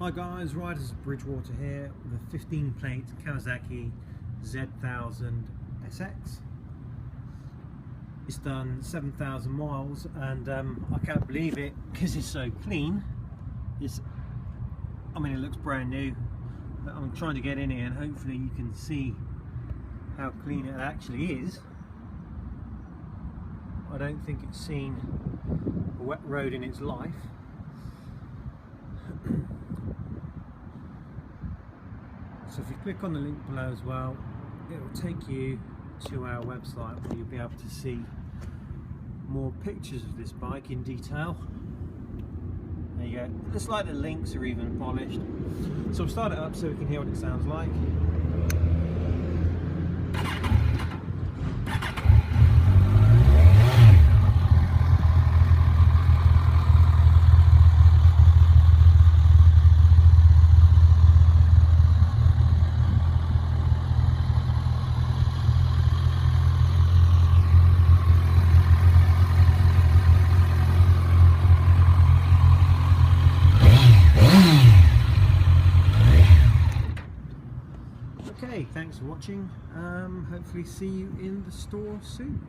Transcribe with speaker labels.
Speaker 1: Hi guys, Riders of Bridgewater here with a 15 plate Kawasaki Z1000sx. It's done 7,000 miles and I can't believe it because it's so clean. It looks brand new, but I'm trying to get in here and hopefully you can see how clean it actually is. I don't think it's seen a wet road in its life. So if you click on the link below as well, it will take you to our website where you'll be able to see more pictures of this bike in detail. There you go. Looks like the links are even polished. So we'll start it up so we can hear what it sounds like. Okay, thanks for watching. Hopefully see you in the store soon.